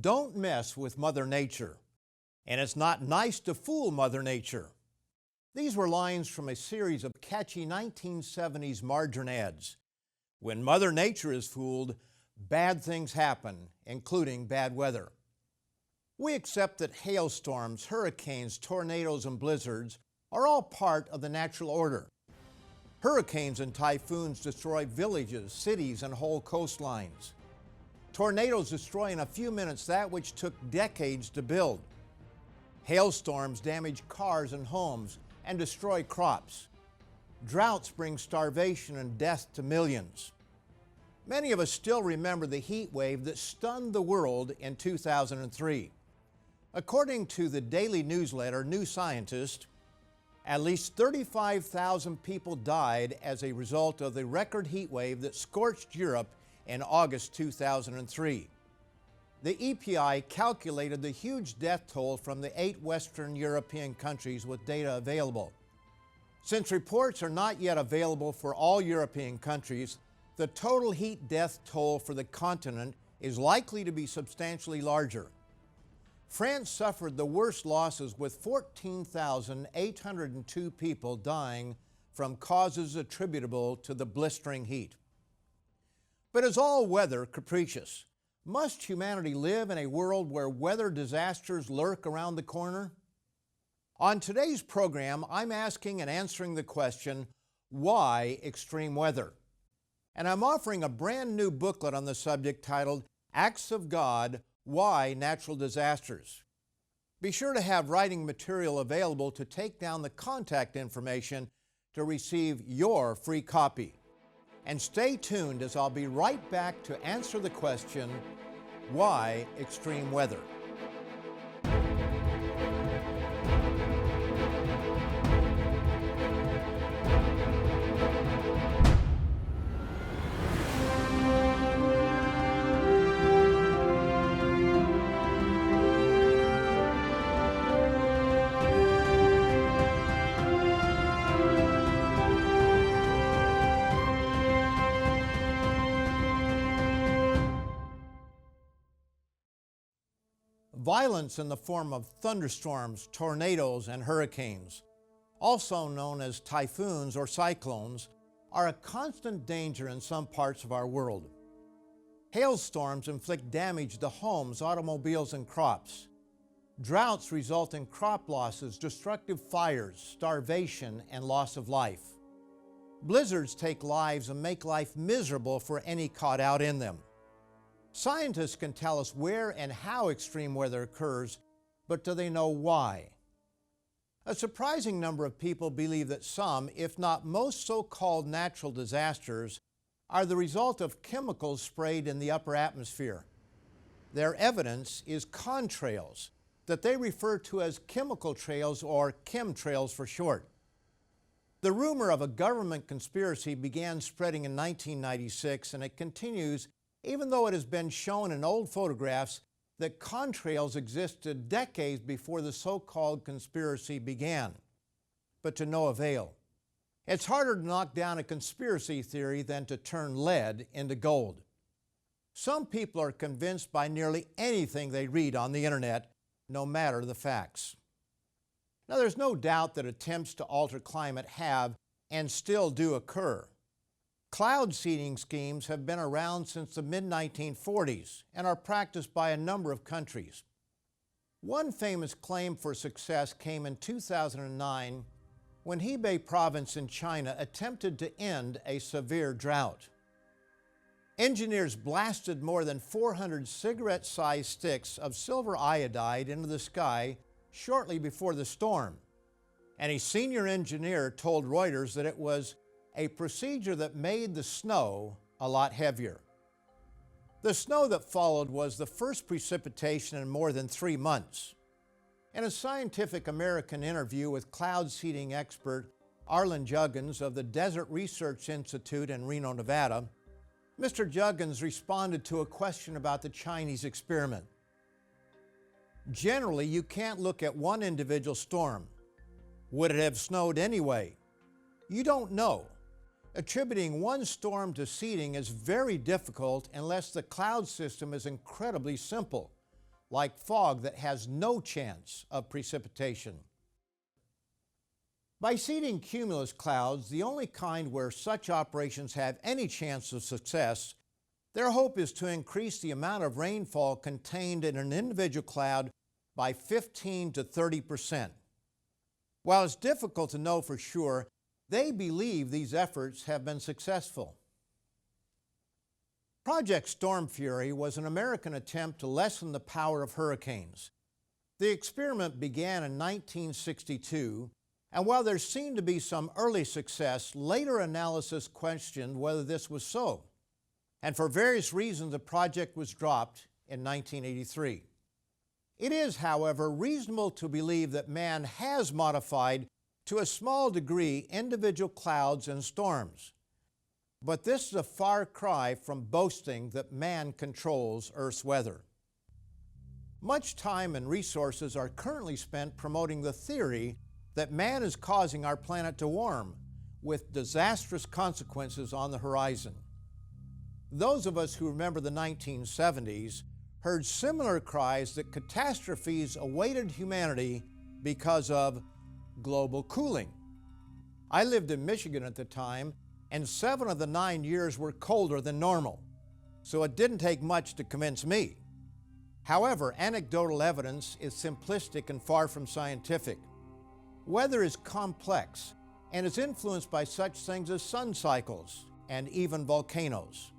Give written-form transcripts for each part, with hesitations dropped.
Don't mess with Mother Nature. And it's not nice to fool Mother Nature. These were lines from a series of catchy 1970s margarine ads. When Mother Nature is fooled, bad things happen, including bad weather. We accept that hailstorms, hurricanes, tornadoes, and blizzards are all part of the natural order. Hurricanes and typhoons destroy villages, cities, and whole coastlines. Tornadoes destroy in a few minutes that which took decades to build. Hailstorms damage cars and homes and destroy crops. Droughts bring starvation and death to millions. Many of us still remember the heat wave that stunned the world in 2003. According to the daily newsletter New Scientist, at least 35,000 people died as a result of the record heat wave that scorched Europe in August 2003. The EPI calculated the huge death toll from the 8 Western European countries with data available. Since reports are not yet available for all European countries, the total heat death toll for the continent is likely to be substantially larger. France suffered the worst losses with 14,802 people dying from causes attributable to the blistering heat. But is all weather capricious? Must humanity live in a world where weather disasters lurk around the corner? On today's program, I'm asking and answering the question, why extreme weather? And I'm offering a brand new booklet on the subject titled, Acts of God, Why Natural Disasters? Be sure to have writing material available to take down the contact information to receive your free copy. And stay tuned as I'll be right back to answer the question, why extreme weather? Violence in the form of thunderstorms, tornadoes, and hurricanes, also known as typhoons or cyclones, are a constant danger in some parts of our world. Hailstorms inflict damage to homes, automobiles, and crops. Droughts result in crop losses, destructive fires, starvation, and loss of life. Blizzards take lives and make life miserable for any caught out in them. Scientists can tell us where and how extreme weather occurs, but do they know why? A surprising number of people believe that some, if not most so-called natural disasters, are the result of chemicals sprayed in the upper atmosphere. Their evidence is contrails, that they refer to as chemical trails or chemtrails for short. The rumor of a government conspiracy began spreading in 1996, and it continues even though it has been shown in old photographs that contrails existed decades before the so-called conspiracy began, but to no avail. It's harder to knock down a conspiracy theory than to turn lead into gold. Some people are convinced by nearly anything they read on the internet, no matter the facts. Now, there's no doubt that attempts to alter climate have and still do occur. Cloud seeding schemes have been around since the mid-1940s and are practiced by a number of countries. One famous claim for success came in 2009 when Hebei province in China attempted to end a severe drought. Engineers blasted more than 400 cigarette-sized sticks of silver iodide into the sky shortly before the storm, and a senior engineer told Reuters that it was a procedure that made the snow a lot heavier. The snow that followed was the first precipitation in more than 3 months. In a Scientific American interview with cloud seeding expert Arlen Juggins of the Desert Research Institute in Reno, Nevada, Mr. Juggins responded to a question about the Chinese experiment. Generally, you can't look at one individual storm. Would it have snowed anyway? You don't know. Attributing one storm to seeding is very difficult unless the cloud system is incredibly simple. like fog that has no chance of precipitation. By seeding cumulus clouds, the only kind where such operations have any chance of success, their hope is to increase the amount of rainfall contained in an individual cloud by 15 to 30%. While it's difficult to know for sure, they believe these efforts have been successful. Project Storm Fury was an American attempt to lessen the power of hurricanes. The experiment began in 1962, and while there seemed to be some early success, later analysis questioned whether this was so. And for various reasons, the project was dropped in 1983. It is, however, reasonable to believe that man has modified, to a small degree, individual clouds and storms. But this is a far cry from boasting that man controls Earth's weather. Much time and resources are currently spent promoting the theory that man is causing our planet to warm, with disastrous consequences on the horizon. Those of us who remember the 1970s heard similar cries that catastrophes awaited humanity because of global cooling. I lived in Michigan at the time, and 7 of the 9 years were colder than normal, so it didn't take much to convince me. However, anecdotal evidence is simplistic and far from scientific. Weather is complex and is influenced by such things as sun cycles and even volcanoes.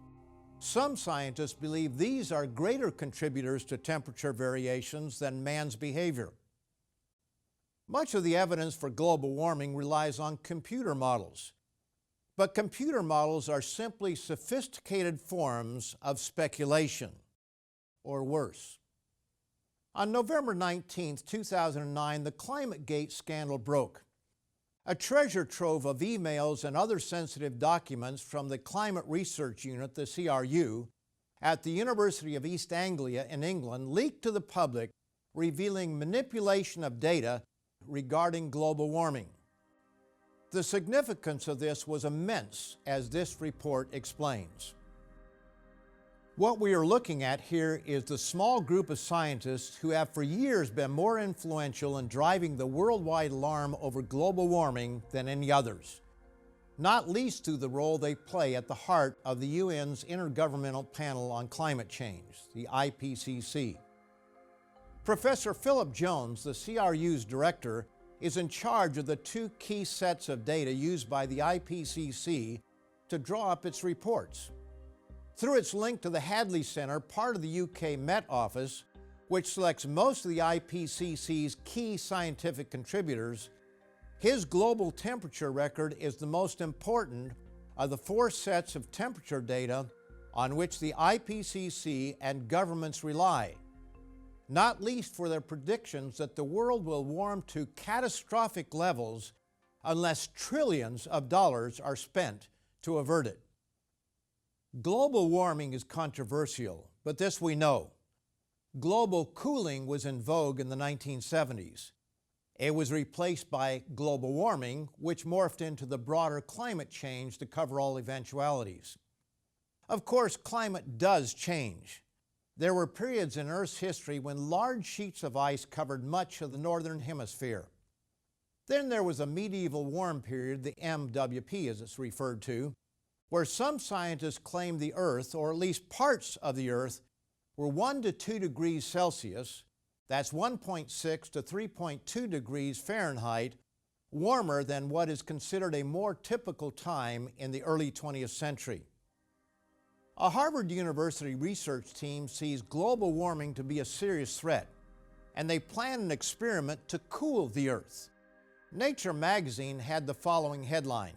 Some scientists believe these are greater contributors to temperature variations than man's behavior. Much of the evidence for global warming relies on computer models, but computer models are simply sophisticated forms of speculation, or worse. On November 19, 2009, the ClimateGate scandal broke. A treasure trove of emails and other sensitive documents from the Climate Research Unit, the CRU, at the University of East Anglia in England leaked to the public, revealing manipulation of data regarding global warming. The significance of this was immense, as this report explains. What we are looking at here is the small group of scientists who have for years been more influential in driving the worldwide alarm over global warming than any others, not least through the role they play at the heart of the UN's Intergovernmental Panel on Climate Change, the IPCC. Professor Philip Jones, the CRU's director, is in charge of the 2 key sets of data used by the IPCC to draw up its reports. Through its link to the Hadley Centre, part of the UK Met Office, which selects most of the IPCC's key scientific contributors, his global temperature record is the most important of the 4 sets of temperature data on which the IPCC and governments rely, not least for their predictions that the world will warm to catastrophic levels unless trillions of dollars are spent to avert it. Global warming is controversial, but this we know. Global cooling was in vogue in the 1970s. It was replaced by global warming, which morphed into the broader climate change to cover all eventualities. Of course, climate does change. There were periods in Earth's history when large sheets of ice covered much of the northern hemisphere. Then there was a medieval warm period, the MWP as it's referred to, where some scientists claim the Earth, or at least parts of the Earth, were 1 to 2 degrees Celsius, that's 1.6 to 3.2 degrees Fahrenheit, warmer than what is considered a more typical time in the early 20th century. A Harvard University research team sees global warming to be a serious threat, and they plan an experiment to cool the Earth. Nature magazine had the following headline: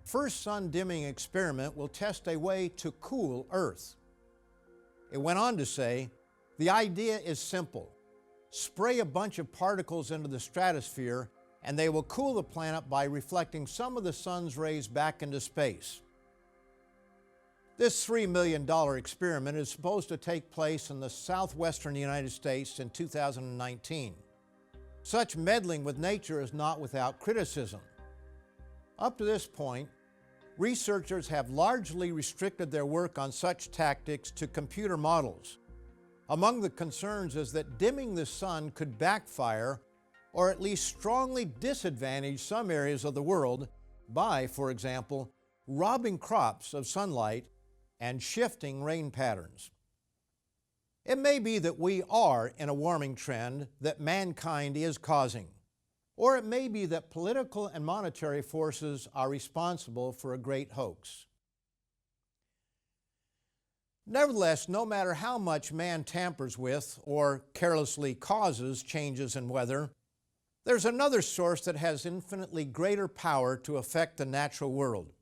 "First sun dimming experiment will test a way to cool Earth." It went on to say, "The idea is simple. Spray a bunch of particles into the stratosphere and they will cool the planet by reflecting some of the sun's rays back into space." This $3 million experiment is supposed to take place in the southwestern United States in 2019. Such meddling with nature is not without criticism. Up to this point, researchers have largely restricted their work on such tactics to computer models. Among the concerns is that dimming the sun could backfire or at least strongly disadvantage some areas of the world by, for example, robbing crops of sunlight and shifting rain patterns. It may be that we are in a warming trend that mankind is causing, or it may be that political and monetary forces are responsible for a great hoax. Nevertheless, no matter how much man tampers with or carelessly causes changes in weather, there's another source that has infinitely greater power to affect the natural world.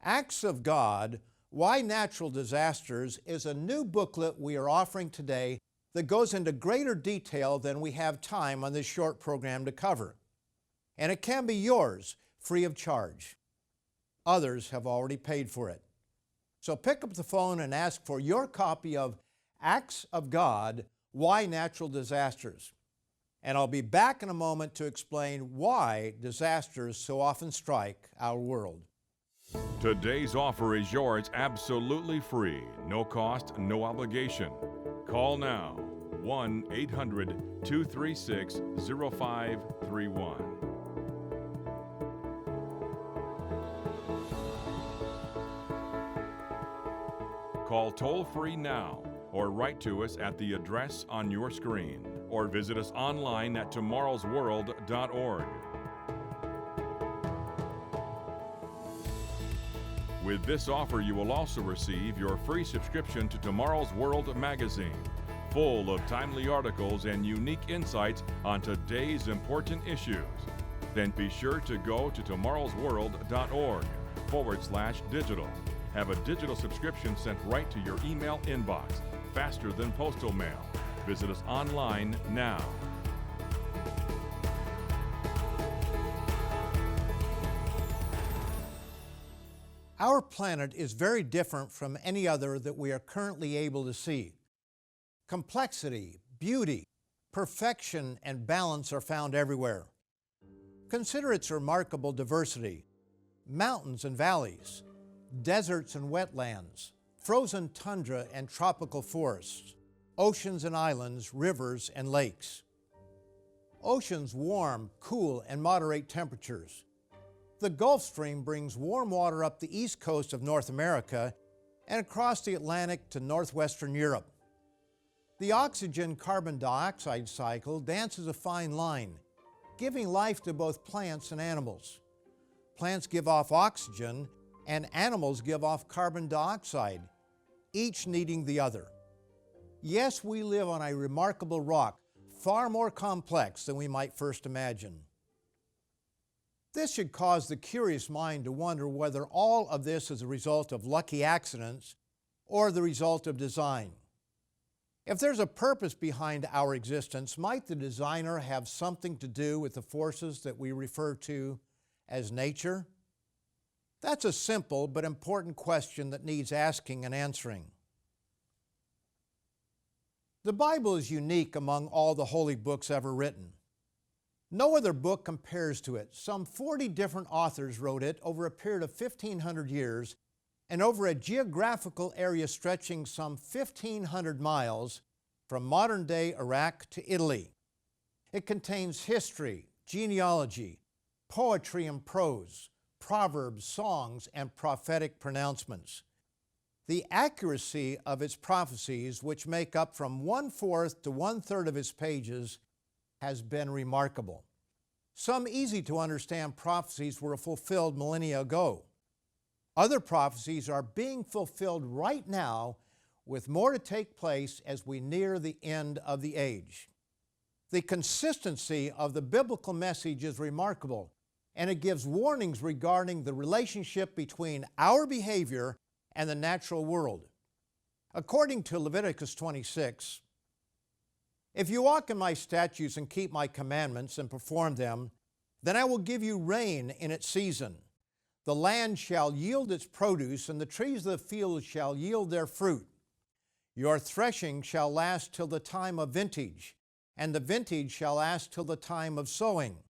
Acts of God, Why Natural Disasters is a new booklet we are offering today that goes into greater detail than we have time on this short program to cover. And it can be yours free of charge. Others have already paid for it. So pick up the phone and ask for your copy of Acts of God, Why Natural Disasters. And I'll be back in a moment to explain why disasters so often strike our world. Today's offer is yours absolutely free, no cost, no obligation. Call now, 1-800-236-0531. Call toll-free now or write to us at the address on your screen or visit us online at tomorrowsworld.org. With this offer, you will also receive your free subscription to Tomorrow's World magazine, full of timely articles and unique insights on today's important issues. Then be sure to go to tomorrowsworld.org/digital. Have a digital subscription sent right to your email inbox, faster than postal mail. Visit us online now. Our planet is very different from any other that we are currently able to see. Complexity, beauty, perfection, and balance are found everywhere. Consider its remarkable diversity: mountains and valleys, deserts and wetlands, frozen tundra and tropical forests, oceans and islands, rivers and lakes. Oceans warm, cool, and moderate temperatures. The Gulf Stream brings warm water up the east coast of North America and across the Atlantic to northwestern Europe. The oxygen-carbon dioxide cycle dances a fine line, giving life to both plants and animals. Plants give off oxygen and animals give off carbon dioxide, each needing the other. Yes, we live on a remarkable rock, far more complex than we might first imagine. This should cause the curious mind to wonder whether all of this is a result of lucky accidents or the result of design. If there's a purpose behind our existence, might the designer have something to do with the forces that we refer to as nature? That's a simple but important question that needs asking and answering. The Bible is unique among all the holy books ever written. No other book compares to it. Some 40 different authors wrote it over a period of 1,500 years and over a geographical area stretching some 1,500 miles from modern-day Iraq to Italy. It contains history, genealogy, poetry and prose, proverbs, songs, and prophetic pronouncements. The accuracy of its prophecies, which make up from 1/4 to 1/3 of its pages, has been remarkable. Some easy-to-understand prophecies were fulfilled millennia ago. Other prophecies are being fulfilled right now, with more to take place as we near the end of the age. The consistency of the biblical message is remarkable, and it gives warnings regarding the relationship between our behavior and the natural world. According to Leviticus 26, "If you walk in my statutes and keep my commandments and perform them, then I will give you rain in its season. The land shall yield its produce, and the trees of the field shall yield their fruit. Your threshing shall last till the time of vintage, and the vintage shall last till the time of sowing.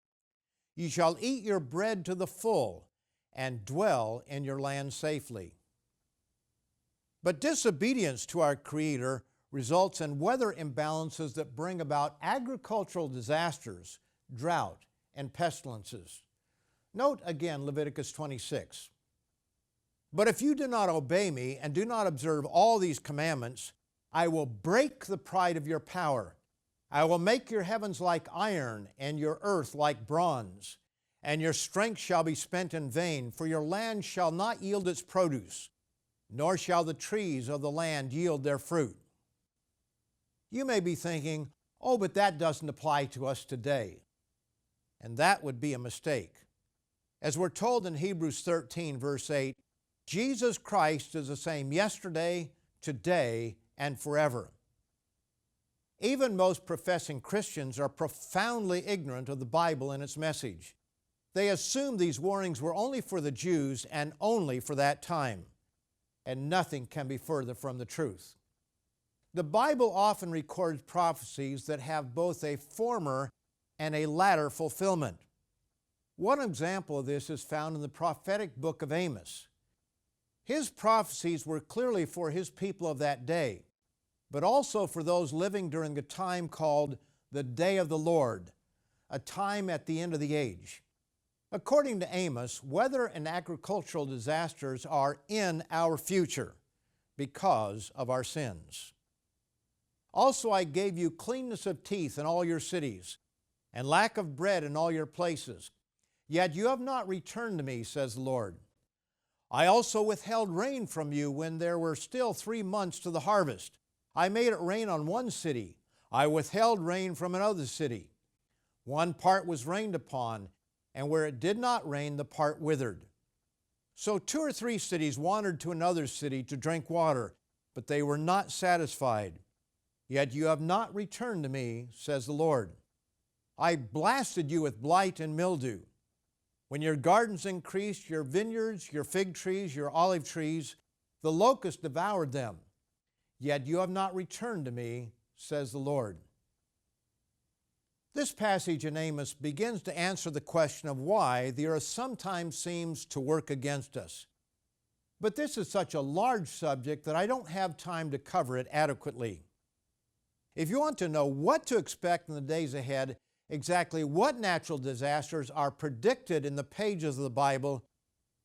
You shall eat your bread to the full, and dwell in your land safely." But disobedience to our Creator results in weather imbalances that bring about agricultural disasters, drought, and pestilences. Note again Leviticus 26. But if you do not obey me and do not observe all these commandments, I will break the pride of your power. I will make your heavens like iron and your earth like bronze, and your strength shall be spent in vain, for your land shall not yield its produce, nor shall the trees of the land yield their fruit. You may be thinking, oh, but that doesn't apply to us today. And that would be a mistake. As we're told in Hebrews 13, verse 8, Jesus Christ is the same yesterday, today, and forever. Even most professing Christians are profoundly ignorant of the Bible and its message. They assume these warnings were only for the Jews and only for that time. And nothing can be further from the truth. The Bible often records prophecies that have both a former and a latter fulfillment. One example of this is found in the prophetic book of Amos. His prophecies were clearly for his people of that day, but also for those living during the time called the Day of the Lord, a time at the end of the age. According to Amos, weather and agricultural disasters are in our future because of our sins. Also, I gave you cleanness of teeth in all your cities, and lack of bread in all your places. Yet you have not returned to me, says the Lord. I also withheld rain from you when there were still 3 months to the harvest. I made it rain on one city. I withheld rain from another city. One part was rained upon, and where it did not rain, the part withered. So 2 or 3 cities wandered to another city to drink water, but they were not satisfied. Yet you have not returned to me, says the Lord. I blasted you with blight and mildew. When your gardens increased, your vineyards, your fig trees, your olive trees, the locust devoured them. Yet you have not returned to me, says the Lord. This passage in Amos begins to answer the question of why the earth sometimes seems to work against us. But this is such a large subject that I don't have time to cover it adequately. If you want to know what to expect in the days ahead, exactly what natural disasters are predicted in the pages of the Bible,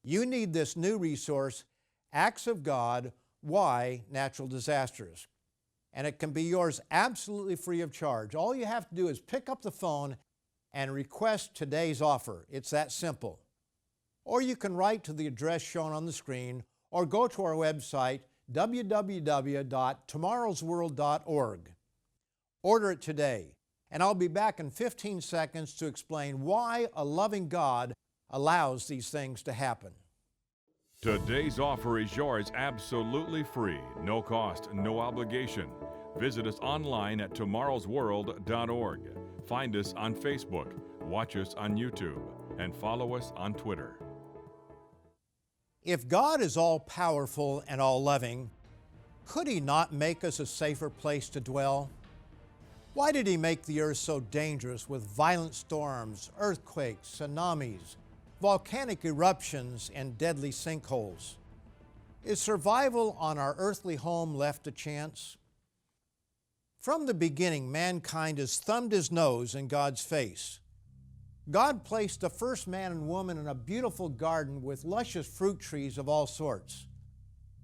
you need this new resource, Acts of God, Why Natural Disasters. And it can be yours absolutely free of charge. All you have to do is pick up the phone and request today's offer. It's that simple. Or you can write to the address shown on the screen or go to our website, www.tomorrowsworld.org. Order it today, and I'll be back in 15 seconds to explain why a loving God allows these things to happen. Today's offer is yours absolutely free, no cost, no obligation. Visit us online at tomorrowsworld.org. Find us on Facebook, watch us on YouTube, and follow us on Twitter. If God is all-powerful and all-loving, could He not make us a safer place to dwell? Why did He make the earth so dangerous with violent storms, earthquakes, tsunamis, volcanic eruptions, and deadly sinkholes? Is survival on our earthly home left to chance? From the beginning, mankind has thumbed his nose in God's face. God placed the first man and woman in a beautiful garden with luscious fruit trees of all sorts.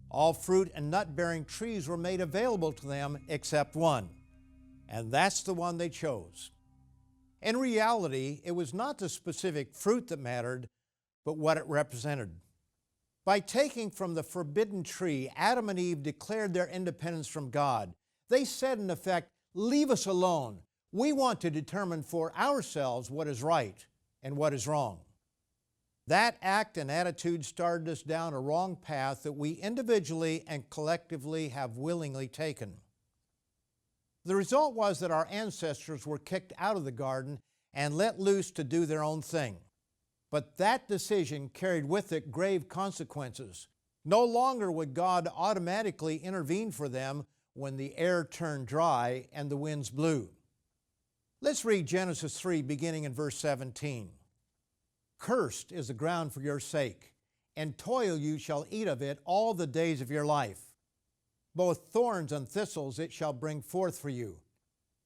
All fruit and nut-bearing trees were made available to them except one, and that's the one they chose. In reality, it was not the specific fruit that mattered, but what it represented. By taking from the forbidden tree, Adam and Eve declared their independence from God. They said, in effect, "Leave us alone. We want to determine for ourselves what is right and what is wrong." That act and attitude started us down a wrong path that we individually and collectively have willingly taken. The result was that our ancestors were kicked out of the garden and let loose to do their own thing. But that decision carried with it grave consequences. No longer would God automatically intervene for them when the air turned dry and the winds blew. Let's read Genesis 3, beginning in verse 17. "Cursed is the ground for your sake, and toil you shall eat of it all the days of your life. Both thorns and thistles it shall bring forth for you,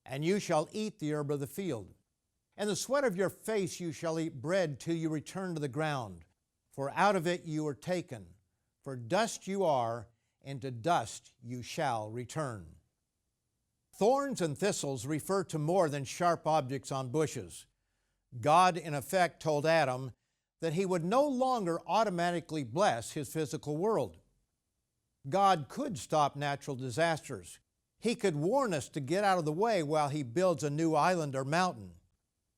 and you shall eat the herb of the field. And the sweat of your face you shall eat bread till you return to the ground, for out of it you were taken. For dust you are, and to dust you shall return. Thorns and thistles refer to more than sharp objects on bushes. God, in effect, told Adam that he would no longer automatically bless his physical world. God could stop natural disasters. He could warn us to get out of the way while he builds a new island or mountain.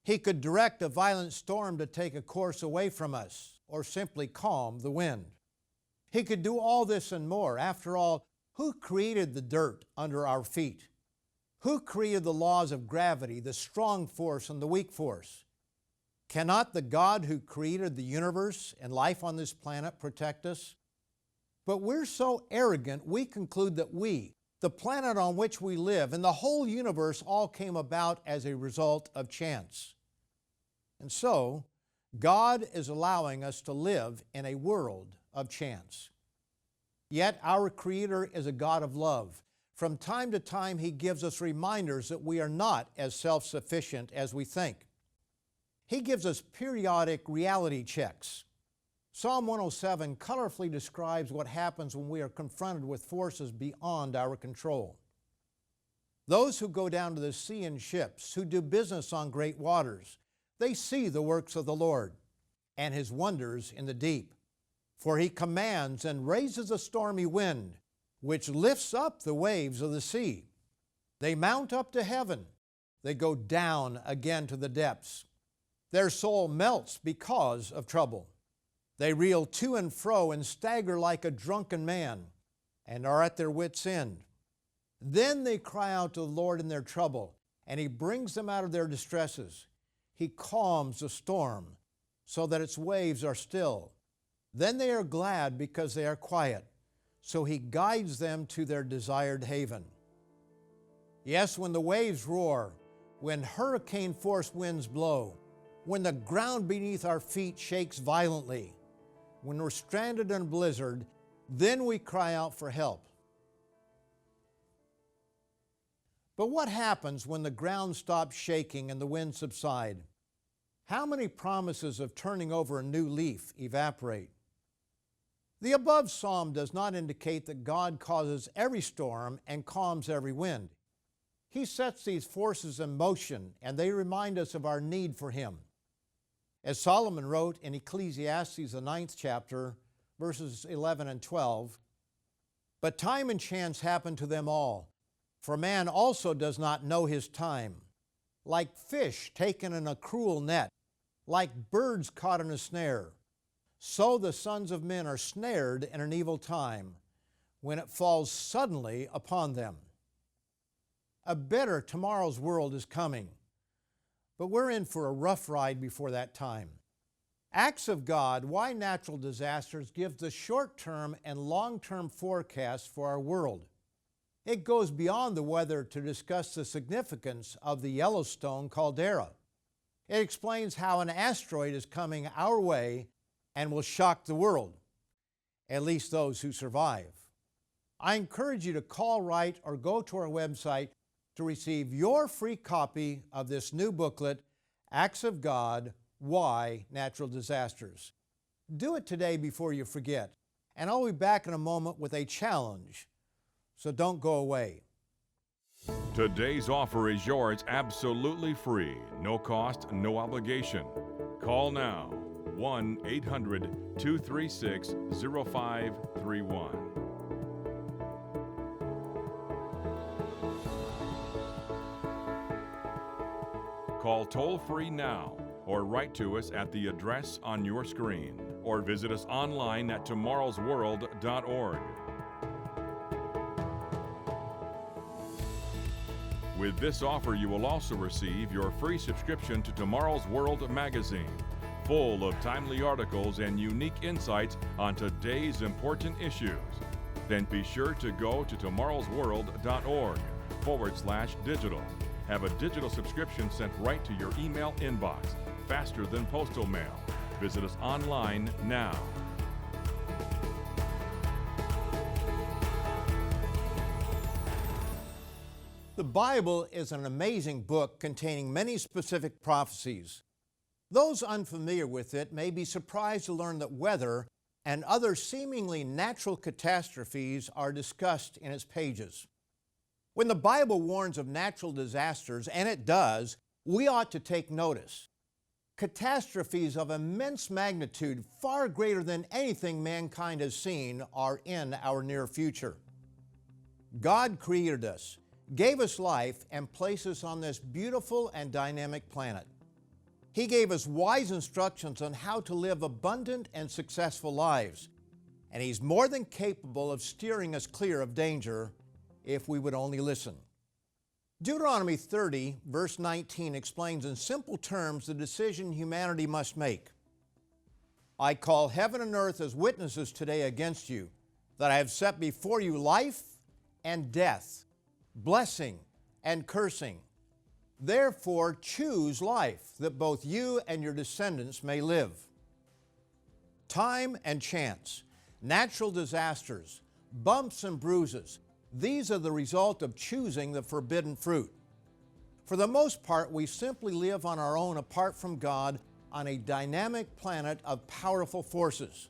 He could direct a violent storm to take a course away from us, or simply calm the wind. He could do all this and more. After all, who created the dirt under our feet? Who created the laws of gravity, the strong force and the weak force? Cannot the God who created the universe and life on this planet protect us? But we're so arrogant, we conclude that we, the planet on which we live, and the whole universe all came about as a result of chance. And so, God is allowing us to live in a world of chance. Yet our Creator is a God of love. From time to time, He gives us reminders that we are not as self-sufficient as we think. He gives us periodic reality checks. Psalm 107 colorfully describes what happens when we are confronted with forces beyond our control. Those who go down to the sea in ships, who do business on great waters, they see the works of the Lord and His wonders in the deep. For He commands and raises a stormy wind, which lifts up the waves of the sea. They mount up to heaven. They go down again to the depths. Their soul melts because of trouble. They reel to and fro and stagger like a drunken man and are at their wits' end. Then they cry out to the Lord in their trouble, and He brings them out of their distresses. He calms the storm so that its waves are still. Then they are glad because they are quiet, so He guides them to their desired haven. Yes, when the waves roar, when hurricane-force winds blow, when the ground beneath our feet shakes violently, when we're stranded in a blizzard, then we cry out for help. But what happens when the ground stops shaking and the winds subside? How many promises of turning over a new leaf evaporate? The above psalm does not indicate that God causes every storm and calms every wind. He sets these forces in motion, and they remind us of our need for Him. As Solomon wrote in Ecclesiastes, the 9th chapter, verses 11 and 12, "But time and chance happen to them all, for man also does not know his time. Like fish taken in a cruel net, like birds caught in a snare, so the sons of men are snared in an evil time, when it falls suddenly upon them." A better tomorrow's world is coming, but we're in for a rough ride before that time. Acts of God, Why Natural Disasters, gives the short-term and long-term forecast for our world. It goes beyond the weather to discuss the significance of the Yellowstone caldera. It explains how an asteroid is coming our way and will shock the world, at least those who survive. I encourage you to call, write, or go to our website to receive your free copy of this new booklet, Acts of God, Why Natural Disasters. Do it today before you forget, and I'll be back in a moment with a challenge, so don't go away. Today's offer is yours absolutely free, no cost, no obligation. Call now, 1-800-236-0531. Call toll-free now or write to us at the address on your screen or visit us online at tomorrowsworld.org. With this offer, you will also receive your free subscription to Tomorrow's World magazine, full of timely articles and unique insights on today's important issues. Then be sure to go to tomorrowsworld.org/digital. Have a digital subscription sent right to your email inbox, faster than postal mail. Visit us online now. The Bible is an amazing book containing many specific prophecies. Those unfamiliar with it may be surprised to learn that weather and other seemingly natural catastrophes are discussed in its pages. When the Bible warns of natural disasters, and it does, we ought to take notice. Catastrophes of immense magnitude, far greater than anything mankind has seen, are in our near future. God created us, gave us life, and placed us on this beautiful and dynamic planet. He gave us wise instructions on how to live abundant and successful lives, and He's more than capable of steering us clear of danger if we would only listen. Deuteronomy 30, verse 19 explains in simple terms the decision humanity must make. I call heaven and earth as witnesses today against you, that I have set before you life and death, blessing and cursing. Therefore choose life, that both you and your descendants may live. Time and chance, natural disasters, bumps and bruises, these are the result of choosing the forbidden fruit. For the most part, we simply live on our own apart from God on a dynamic planet of powerful forces.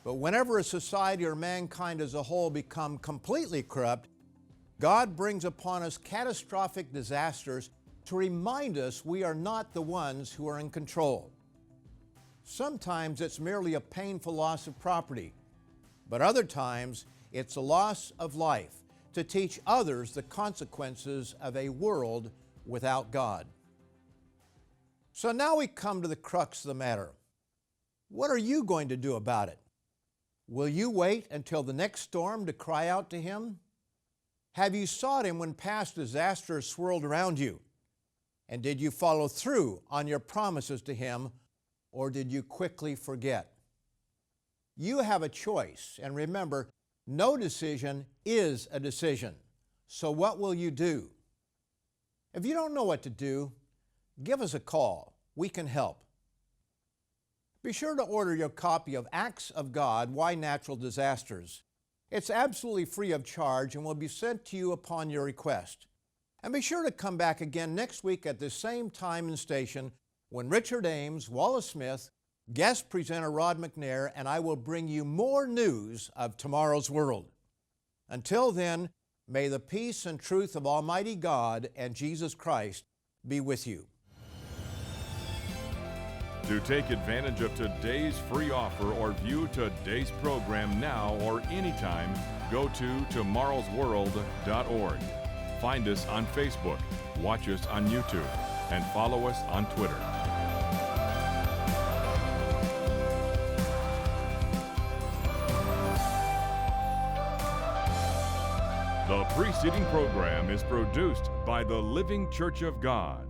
But whenever a society or mankind as a whole become completely corrupt, God brings upon us catastrophic disasters to remind us we are not the ones who are in control. Sometimes it's merely a painful loss of property, but other times it's a loss of life to teach others the consequences of a world without God. So now we come to the crux of the matter. What are you going to do about it? Will you wait until the next storm to cry out to Him? Have you sought Him when past disasters swirled around you? And did you follow through on your promises to Him, or did you quickly forget? You have a choice, and remember, no decision is a decision. So what will you do? If you don't know what to do, give us a call. We can help. Be sure to order your copy of Acts of God, Why Natural Disasters. It's absolutely free of charge and will be sent to you upon your request. And be sure to come back again next week at the same time and station when Richard Ames, Wallace Smith, guest presenter Rod McNair, and I will bring you more news of tomorrow's world. Until then, may the peace and truth of Almighty God and Jesus Christ be with you. To take advantage of today's free offer or view today's program now or anytime, go to tomorrowsworld.org. Find us on Facebook, watch us on YouTube, and follow us on Twitter. The preceding program is produced by the Living Church of God.